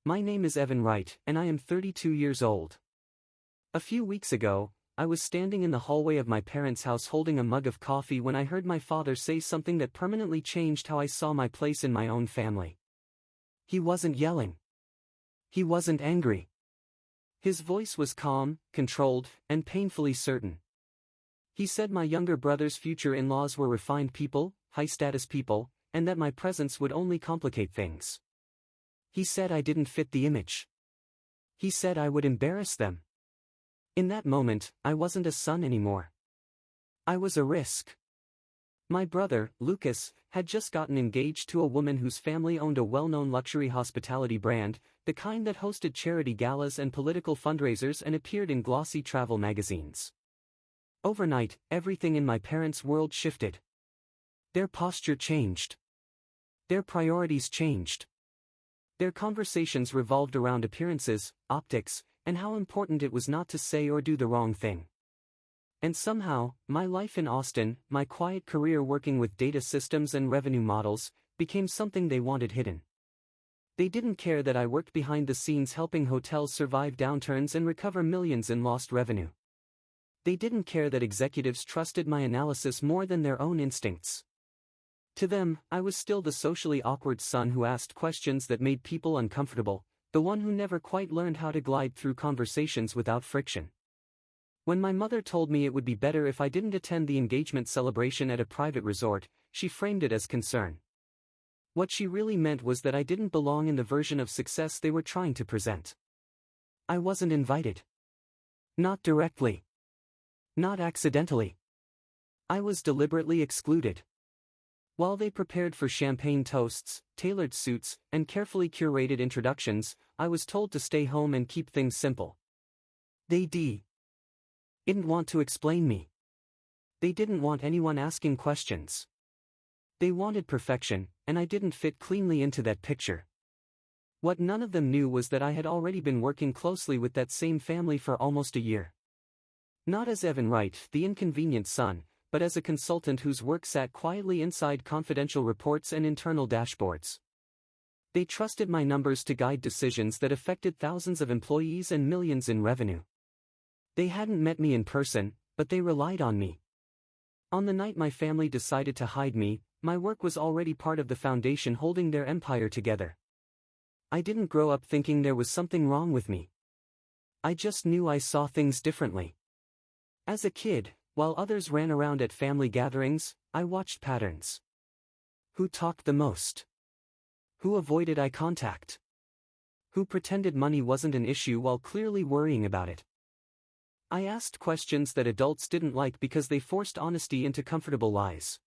My name is Wright, and I am 32 years old. A few weeks ago, I was standing in the hallway of my parents' house holding a mug of coffee when I heard my father say something that permanently changed how I saw my place in my own family. He wasn't yelling. He wasn't angry. His voice was calm, controlled, and painfully certain. He said my younger brother's future in-laws were refined people, high-status people, and that my presence would only complicate things. He said I didn't fit the image. He said I would embarrass them. In that moment, I wasn't a son anymore. I was a risk. My brother, Lucas, had just gotten engaged to a woman whose family owned a well-known luxury hospitality brand, the kind that hosted charity galas and political fundraisers and appeared in glossy travel magazines. Overnight, everything in my parents' world shifted. Their posture changed. Their priorities changed. Their conversations revolved around appearances, optics, and how important it was not to say or do the wrong thing. And somehow, my life in Austin, my quiet career working with data systems and revenue models, became something they wanted hidden. They didn't care that I worked behind the scenes helping hotels survive downturns and recover millions in lost revenue. They didn't care that executives trusted my analysis more than their own instincts. To them, I was still the socially awkward son who asked questions that made people uncomfortable, the one who never quite learned how to glide through conversations without friction. When my mother told me it would be better if I didn't attend the engagement celebration at a private resort, she framed it as concern. What she really meant was that I didn't belong in the version of success they were trying to present. I wasn't invited. Not directly. Not accidentally. I was deliberately excluded. While they prepared for champagne toasts, tailored suits, and carefully curated introductions, I was told to stay home and keep things simple. They didn't want to explain me. They didn't want anyone asking questions. They wanted perfection, and I didn't fit cleanly into that picture. What none of them knew was that I had already been working closely with that same family for almost a year. Not as Wright, the inconvenient son, but as a consultant whose work sat quietly inside confidential reports and internal dashboards. They trusted my numbers to guide decisions that affected thousands of employees and millions in revenue. They hadn't met me in person, but they relied on me. On the night my family decided to hide me, my work was already part of the foundation holding their empire together. I didn't grow up thinking there was something wrong with me. I just knew I saw things differently. As a kid, while others ran around at family gatherings, I watched patterns. Who talked the most? Who avoided eye contact? Who pretended money wasn't an issue while clearly worrying about it? I asked questions that adults didn't like because they forced honesty into comfortable lies.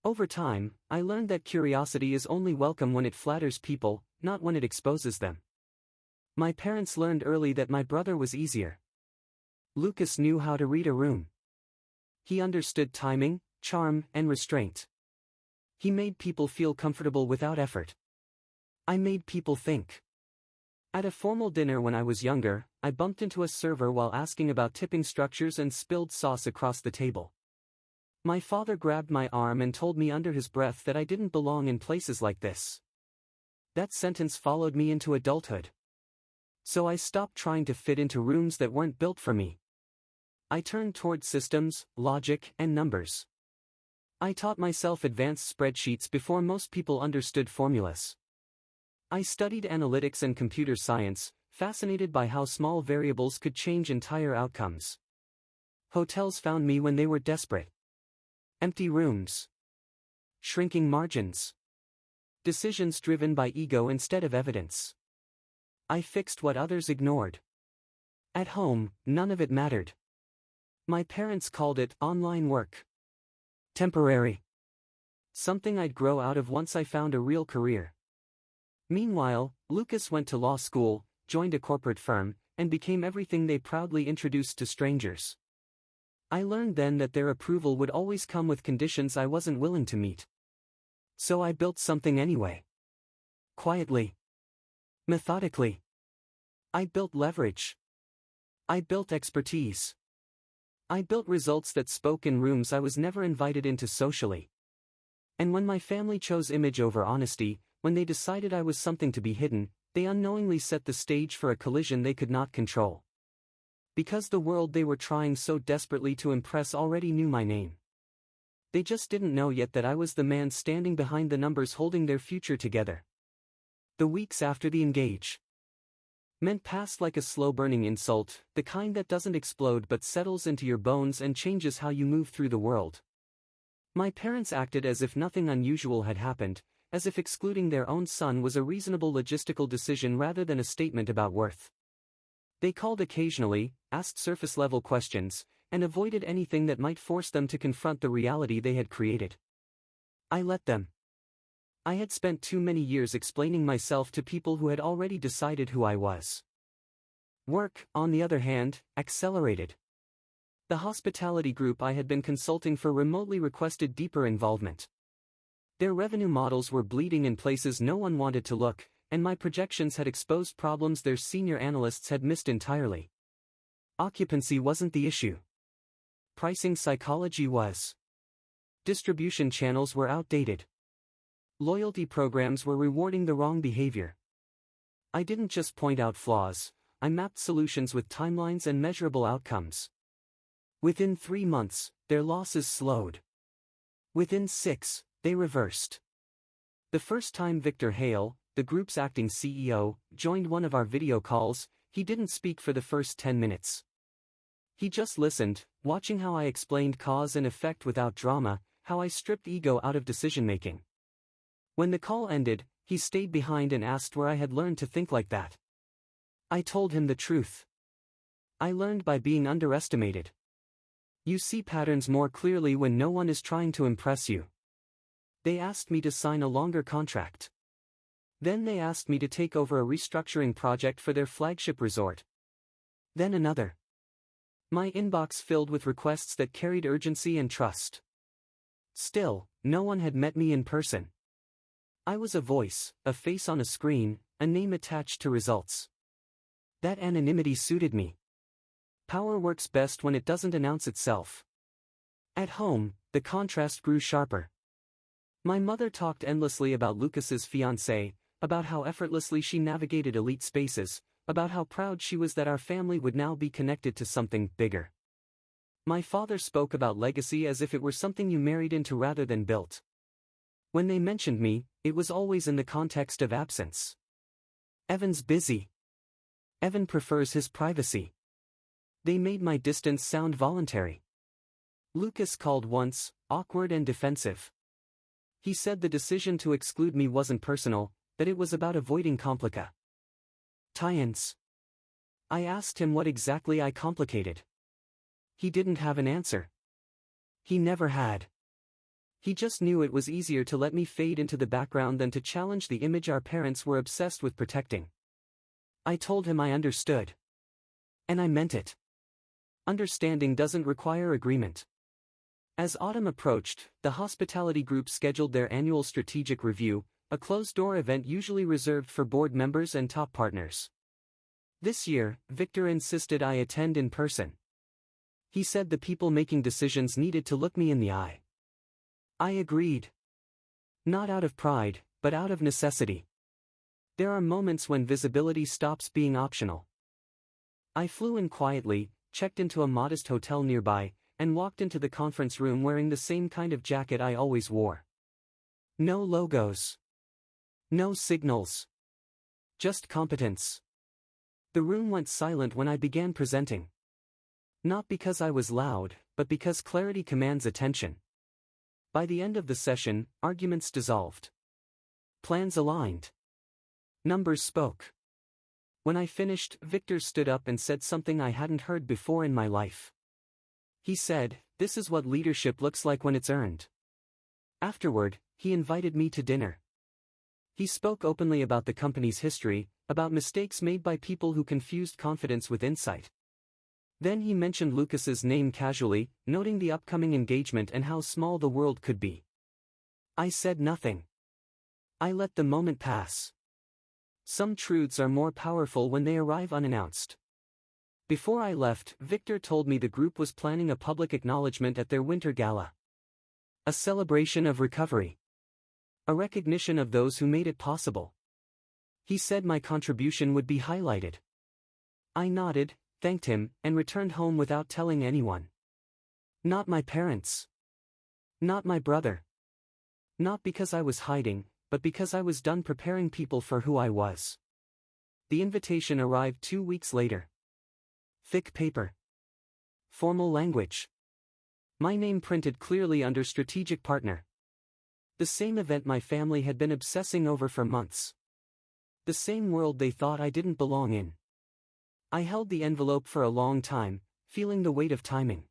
Over time, I learned that curiosity is only welcome when it flatters people, not when it exposes them. My parents learned early that my brother was easier. Lucas knew how to read a room. He understood timing, charm, and restraint. He made people feel comfortable without effort. I made people think. At a formal dinner when I was younger, I bumped into a server while asking about tipping structures and spilled sauce across the table. My father grabbed my arm and told me under his breath that I didn't belong in places like this. That sentence followed me into adulthood. So I stopped trying to fit into rooms that weren't built for me. I turned toward systems, logic, and numbers. I taught myself advanced spreadsheets before most people understood formulas. I studied analytics and computer science, fascinated by how small variables could change entire outcomes. Hotels found me when they were desperate. Empty rooms. Shrinking margins. Decisions driven by ego instead of evidence. I fixed what others ignored. At home, none of it mattered. My parents called it online work. Temporary. Something I'd grow out of once I found a real career. Meanwhile, Lucas went to law school, joined a corporate firm, and became everything they proudly introduced to strangers. I learned then that their approval would always come with conditions I wasn't willing to meet. So I built something anyway. Quietly. Methodically. I built leverage. I built expertise. I built results that spoke in rooms I was never invited into socially. And when my family chose image over honesty, when they decided I was something to be hidden, They unknowingly set the stage for a collision they could not control. Because the world they were trying so desperately to impress already knew my name. They just didn't know yet that I was the man standing behind the numbers holding their future together. The weeks after the engagement passed like a slow-burning insult, the kind that doesn't explode but settles into your bones and changes how you move through the world. My parents acted as if nothing unusual had happened, as if excluding their own son was a reasonable logistical decision rather than a statement about worth. They called occasionally, asked surface-level questions, and avoided anything that might force them to confront the reality they had created. I let them. I had spent too many years explaining myself to people who had already decided who I was. Work, on the other hand, accelerated. The hospitality group I had been consulting for remotely requested deeper involvement. Their revenue models were bleeding in places no one wanted to look, and my projections had exposed problems their senior analysts had missed entirely. Occupancy wasn't the issue. Pricing psychology was. Distribution channels were outdated. Loyalty programs were rewarding the wrong behavior. I didn't just point out flaws, I mapped solutions with timelines and measurable outcomes. Within 3 months, their losses slowed. Within 6, they reversed. The first time Victor Hale, the group's acting CEO, joined one of our video calls, he didn't speak for the first 10 minutes. He just listened, watching how I explained cause and effect without drama, how I stripped ego out of decision-making. When the call ended, he stayed behind and asked where I had learned to think like that. I told him the truth. I learned by being underestimated. You see patterns more clearly when no one is trying to impress you. They asked me to sign a longer contract. Then they asked me to take over a restructuring project for their flagship resort. Then another. My inbox filled with requests that carried urgency and trust. Still, no one had met me in person. I was a voice, a face on a screen, a name attached to results. That anonymity suited me. Power works best when it doesn't announce itself. At home, the contrast grew sharper. My mother talked endlessly about Lucas's fiancée, about how effortlessly she navigated elite spaces, about how proud she was that our family would now be connected to something bigger. My father spoke about legacy as if it were something you married into rather than built. When they mentioned me, it was always in the context of absence. Evan's busy. Evan prefers his privacy. They made my distance sound voluntary. Lucas called once, awkward and defensive. He said the decision to exclude me wasn't personal, that it was about avoiding complica. Tie-ins. I asked him what exactly I complicated. He didn't have an answer. He never had. He just knew it was easier to let me fade into the background than to challenge the image our parents were obsessed with protecting. I told him I understood. And I meant it. Understanding doesn't require agreement. As autumn approached, the hospitality group scheduled their annual strategic review, a closed-door event usually reserved for board members and top partners. This year, Victor insisted I attend in person. He said the people making decisions needed to look me in the eye. I agreed. Not out of pride, but out of necessity. There are moments when visibility stops being optional. I flew in quietly, checked into a modest hotel nearby, and walked into the conference room wearing the same kind of jacket I always wore. No logos. No signals. Just competence. The room went silent when I began presenting. Not because I was loud, but because clarity commands attention. By the end of the session, arguments dissolved. Plans aligned. Numbers spoke. When I finished, Victor stood up and said something I hadn't heard before in my life. He said, "This is what leadership looks like when it's earned." Afterward, he invited me to dinner. He spoke openly about the company's history, about mistakes made by people who confused confidence with insight. Then he mentioned Lucas's name casually, noting the upcoming engagement and how small the world could be. I said nothing. I let the moment pass. Some truths are more powerful when they arrive unannounced. Before I left, Victor told me the group was planning a public acknowledgement at their winter gala. A celebration of recovery. A recognition of those who made it possible. He said my contribution would be highlighted. I nodded, thanked him, and returned home without telling anyone. Not my parents. Not my brother. Not because I was hiding, but because I was done preparing people for who I was. The invitation arrived 2 weeks later. Thick paper. Formal language. My name printed clearly under strategic partner. The same event my family had been obsessing over for months. The same world they thought I didn't belong in. I held the envelope for a long time, feeling the weight of timing.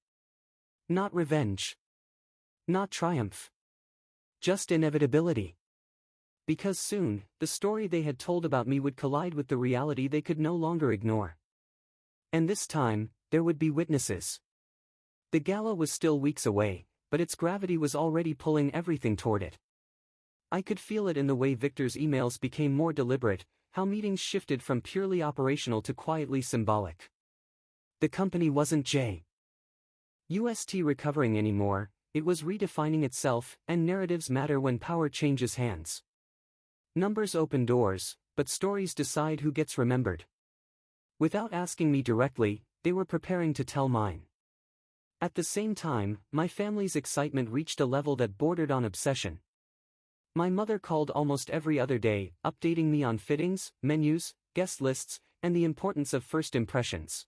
Not revenge. Not triumph. Just inevitability. Because soon, the story they had told about me would collide with the reality they could no longer ignore. And this time, there would be witnesses. The gala was still weeks away, but its gravity was already pulling everything toward it. I could feel it in the way Victor's emails became more deliberate, how meetings shifted from purely operational to quietly symbolic. The company wasn't just recovering anymore, it was redefining itself, and narratives matter when power changes hands. Numbers open doors, but stories decide who gets remembered. Without asking me directly, they were preparing to tell mine. At the same time, my family's excitement reached a level that bordered on obsession. My mother called almost every other day, updating me on fittings, menus, guest lists, and the importance of first impressions.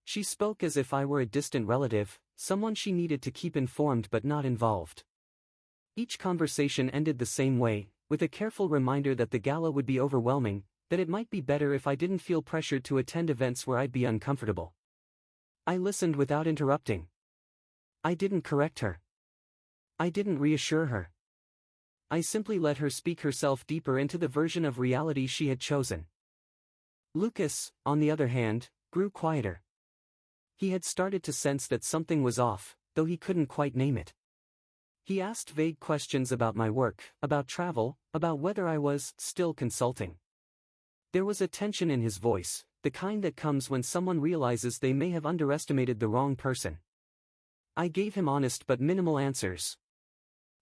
She spoke as if I were a distant relative, someone she needed to keep informed but not involved. Each conversation ended the same way, with a careful reminder that the gala would be overwhelming, that it might be better if I didn't feel pressured to attend events where I'd be uncomfortable. I listened without interrupting. I didn't correct her. I didn't reassure her. I simply let her speak herself deeper into the version of reality she had chosen. Lucas, on the other hand, grew quieter. He had started to sense that something was off, though he couldn't quite name it. He asked vague questions about my work, about travel, about whether I was still consulting. There was a tension in his voice, the kind that comes when someone realizes they may have underestimated the wrong person. I gave him honest but minimal answers.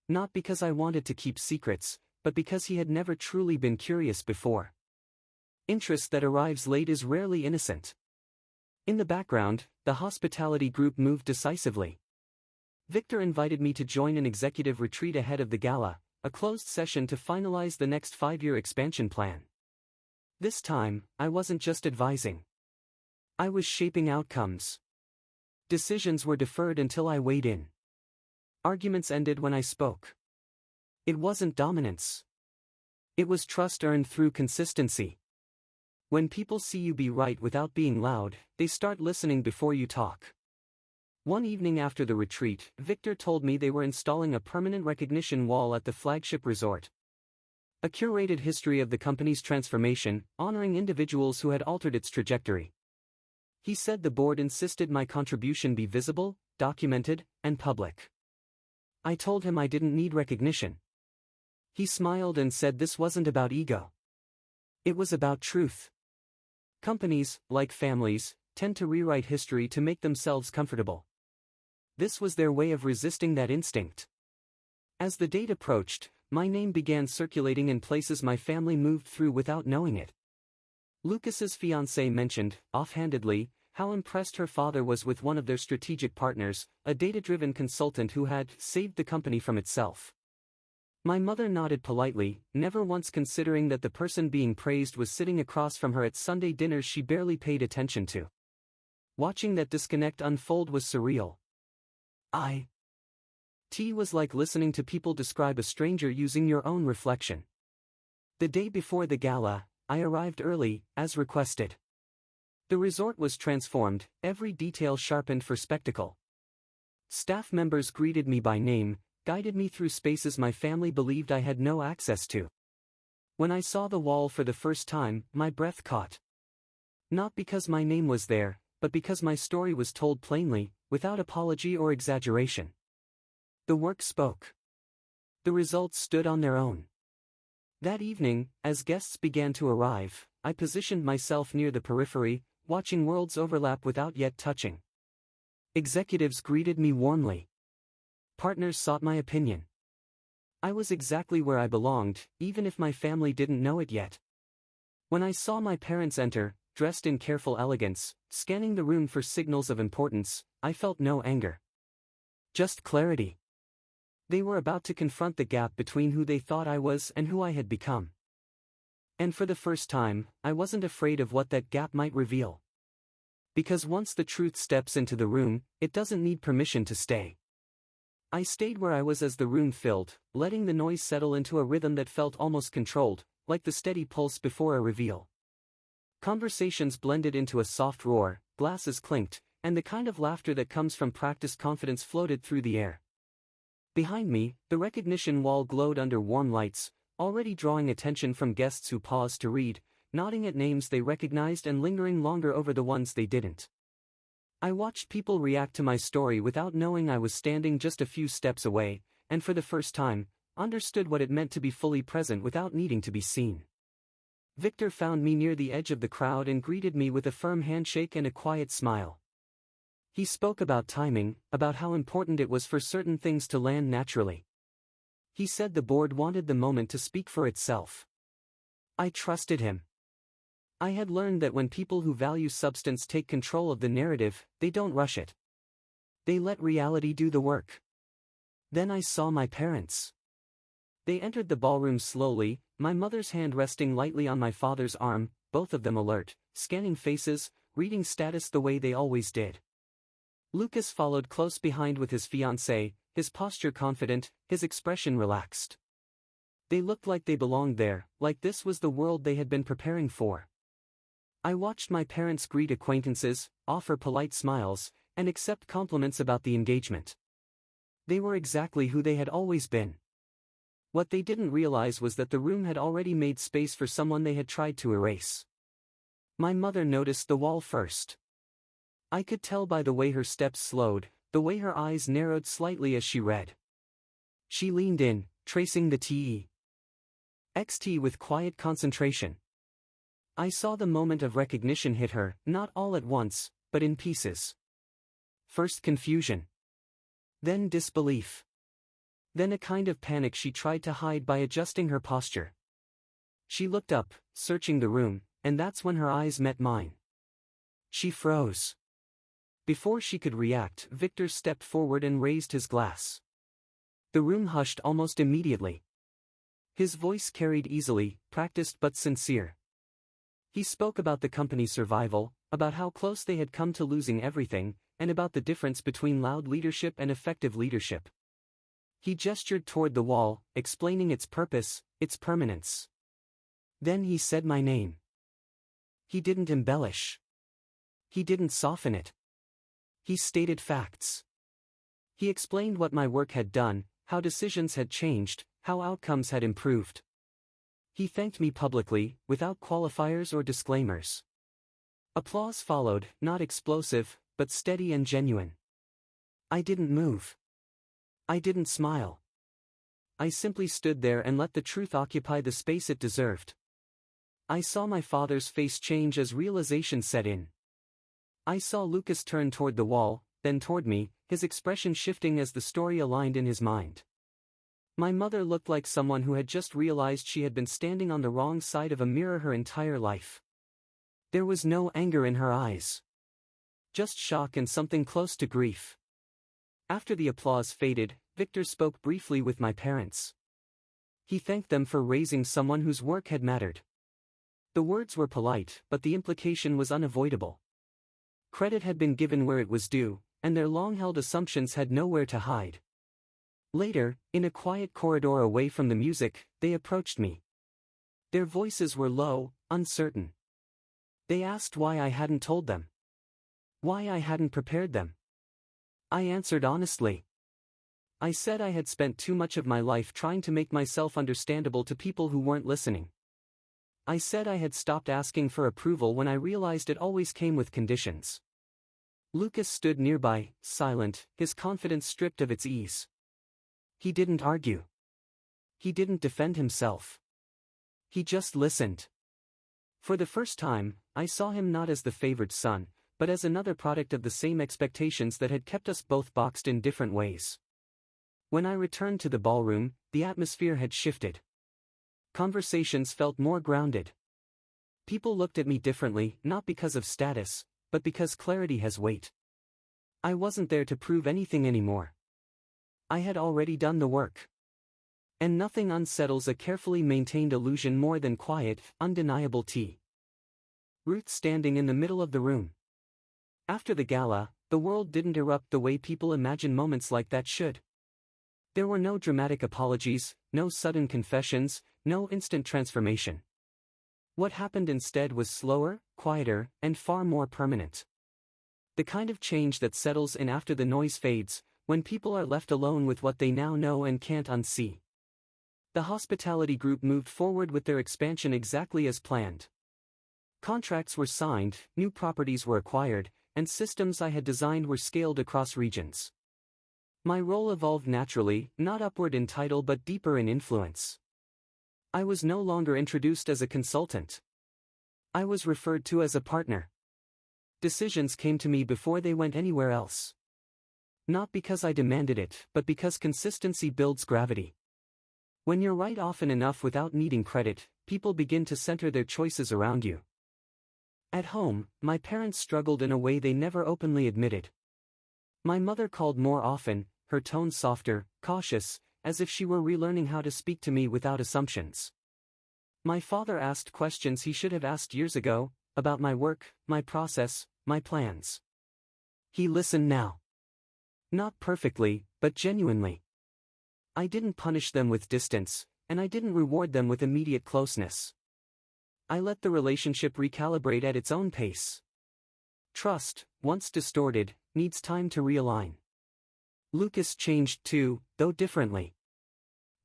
Not because I wanted to keep secrets, but because he had never truly been curious before. Interest that arrives late is rarely innocent. In the background, the hospitality group moved decisively. Victor invited me to join an executive retreat ahead of the gala, a closed session to finalize the next 5-year expansion plan. This time, I wasn't just advising. I was shaping outcomes. Decisions were deferred until I weighed in. Arguments ended when I spoke. It wasn't dominance. It was trust earned through consistency. When people see you be right without being loud, they start listening before you talk. One evening after the retreat, Victor told me they were installing a permanent recognition wall at the flagship resort. A curated history of the company's transformation, honoring individuals who had altered its trajectory. He said the board insisted my contribution be visible, documented, and public. I told him I didn't need recognition. He smiled and said this wasn't about ego. It was about truth. Companies, like families, tend to rewrite history to make themselves comfortable. This was their way of resisting that instinct. As the date approached, my name began circulating in places my family moved through without knowing it. Lucas's fiancée mentioned, offhandedly, how impressed her father was with one of their strategic partners, a data-driven consultant who had saved the company from itself. My mother nodded politely, never once considering that the person being praised was sitting across from her at Sunday dinners she barely paid attention to. Watching that disconnect unfold was surreal. It was like listening to people describe a stranger using your own reflection. The day before the gala, I arrived early, as requested. The resort was transformed, every detail sharpened for spectacle. Staff members greeted me by name, guided me through spaces my family believed I had no access to. When I saw the wall for the first time, my breath caught. Not because my name was there, but because my story was told plainly, without apology or exaggeration. The work spoke. The results stood on their own. That evening, as guests began to arrive, I positioned myself near the periphery, watching worlds overlap without yet touching. Executives greeted me warmly. Partners sought my opinion. I was exactly where I belonged, even if my family didn't know it yet. When I saw my parents enter, dressed in careful elegance, scanning the room for signals of importance, I felt no anger. Just clarity. They were about to confront the gap between who they thought I was and who I had become. And for the first time, I wasn't afraid of what that gap might reveal. Because once the truth steps into the room, it doesn't need permission to stay. I stayed where I was as the room filled, letting the noise settle into a rhythm that felt almost controlled, like the steady pulse before a reveal. Conversations blended into a soft roar, glasses clinked, and the kind of laughter that comes from practiced confidence floated through the air. Behind me, the recognition wall glowed under warm lights, already drawing attention from guests who paused to read, nodding at names they recognized and lingering longer over the ones they didn't. I watched people react to my story without knowing I was standing just a few steps away, and for the first time, understood what it meant to be fully present without needing to be seen. Victor found me near the edge of the crowd and greeted me with a firm handshake and a quiet smile. He spoke about timing, about how important it was for certain things to land naturally. He said the board wanted the moment to speak for itself. I trusted him. I had learned that when people who value substance take control of the narrative, they don't rush it. They let reality do the work. Then I saw my parents. They entered the ballroom slowly, my mother's hand resting lightly on my father's arm, both of them alert, scanning faces, reading status the way they always did. Lucas followed close behind with his fiancée, his posture confident, his expression relaxed. They looked like they belonged there, like this was the world they had been preparing for. I watched my parents greet acquaintances, offer polite smiles, and accept compliments about the engagement. They were exactly who they had always been. What they didn't realize was that the room had already made space for someone they had tried to erase. My mother noticed the wall first. I could tell by the way her steps slowed, the way her eyes narrowed slightly as she read. She leaned in, tracing the TXT with quiet concentration. I saw the moment of recognition hit her, not all at once, but in pieces. First confusion. Then disbelief. Then a kind of panic she tried to hide by adjusting her posture. She looked up, searching the room, and that's when her eyes met mine. She froze. Before she could react, Victor stepped forward and raised his glass. The room hushed almost immediately. His voice carried easily, practiced but sincere. He spoke about the company's survival, about how close they had come to losing everything, and about the difference between loud leadership and effective leadership. He gestured toward the wall, explaining its purpose, its permanence. Then he said my name. He didn't embellish. He didn't soften it. He stated facts. He explained what my work had done, how decisions had changed, how outcomes had improved. He thanked me publicly, without qualifiers or disclaimers. Applause followed, not explosive, but steady and genuine. I didn't move. I didn't smile. I simply stood there and let the truth occupy the space it deserved. I saw my father's face change as realization set in. I saw Lucas turn toward the wall, then toward me, his expression shifting as the story aligned in his mind. My mother looked like someone who had just realized she had been standing on the wrong side of a mirror her entire life. There was no anger in her eyes. Just shock and something close to grief. After the applause faded, Victor spoke briefly with my parents. He thanked them for raising someone whose work had mattered. The words were polite, but the implication was unavoidable. Credit had been given where it was due, and their long-held assumptions had nowhere to hide. Later, in a quiet corridor away from the music, they approached me. Their voices were low, uncertain. They asked why I hadn't told them. Why I hadn't prepared them. I answered honestly. I said I had spent too much of my life trying to make myself understandable to people who weren't listening. I said I had stopped asking for approval when I realized it always came with conditions. Lucas stood nearby, silent, his confidence stripped of its ease. He didn't argue. He didn't defend himself. He just listened. For the first time, I saw him not as the favored son, but as another product of the same expectations that had kept us both boxed in different ways. When I returned to the ballroom, the atmosphere had shifted. Conversations felt more grounded. People looked at me differently, not because of status, but because clarity has weight. I wasn't there to prove anything anymore. I had already done the work. And nothing unsettles a carefully maintained illusion more than quiet, undeniable tea. Ruth standing in the middle of the room. After the gala, the world didn't erupt the way people imagine moments like that should. There were no dramatic apologies, no sudden confessions, no instant transformation. What happened instead was slower, quieter, and far more permanent. The kind of change that settles in after the noise fades, when people are left alone with what they now know and can't unsee. The hospitality group moved forward with their expansion exactly as planned. Contracts were signed, new properties were acquired, and systems I had designed were scaled across regions. My role evolved naturally, not upward in title but deeper in influence. I was no longer introduced as a consultant. I was referred to as a partner. Decisions came to me before they went anywhere else. Not because I demanded it, but because consistency builds gravity. When you're right often enough without needing credit, people begin to center their choices around you. At home, my parents struggled in a way they never openly admitted. My mother called more often, her tone softer, cautious, as if she were relearning how to speak to me without assumptions. My father asked questions he should have asked years ago, about my work, my process, my plans. He listened now. Not perfectly, but genuinely. I didn't punish them with distance, and I didn't reward them with immediate closeness. I let the relationship recalibrate at its own pace. Trust, once distorted, needs time to realign. Lucas changed too, though differently.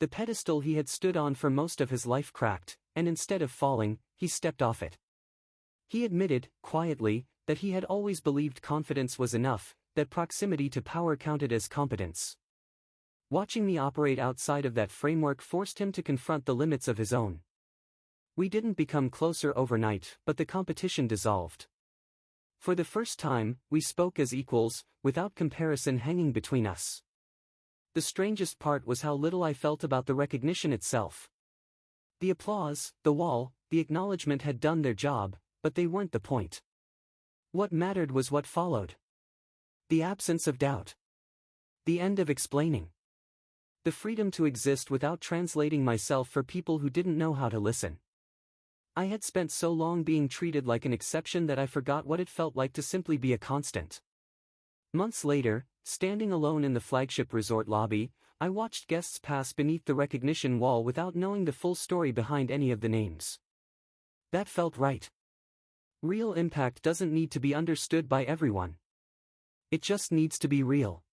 The pedestal he had stood on for most of his life cracked, and instead of falling, he stepped off it. He admitted, quietly, that he had always believed confidence was enough, that proximity to power counted as competence. Watching me operate outside of that framework forced him to confront the limits of his own. We didn't become closer overnight, but the competition dissolved. For the first time, we spoke as equals, without comparison hanging between us. The strangest part was how little I felt about the recognition itself. The applause, the wall, the acknowledgement had done their job, but they weren't the point. What mattered was what followed. The absence of doubt. The end of explaining. The freedom to exist without translating myself for people who didn't know how to listen. I had spent so long being treated like an exception that I forgot what it felt like to simply be a constant. Months later, standing alone in the flagship resort lobby, I watched guests pass beneath the recognition wall without knowing the full story behind any of the names. That felt right. Real impact doesn't need to be understood by everyone. It just needs to be real.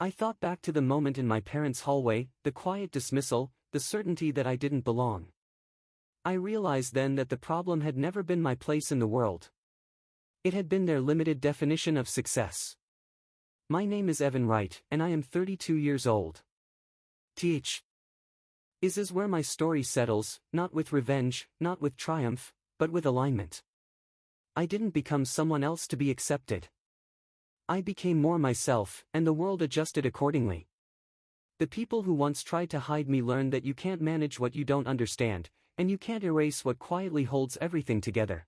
I thought back to the moment in my parents' hallway, the quiet dismissal, the certainty that I didn't belong. I realized then that the problem had never been my place in the world. It had been their limited definition of success. My name is Wright, and I am 32 years old. Is where my story settles, not with revenge, not with triumph, but with alignment. I didn't become someone else to be accepted. I became more myself, and the world adjusted accordingly. The people who once tried to hide me learned that you can't manage what you don't understand, and you can't erase what quietly holds everything together.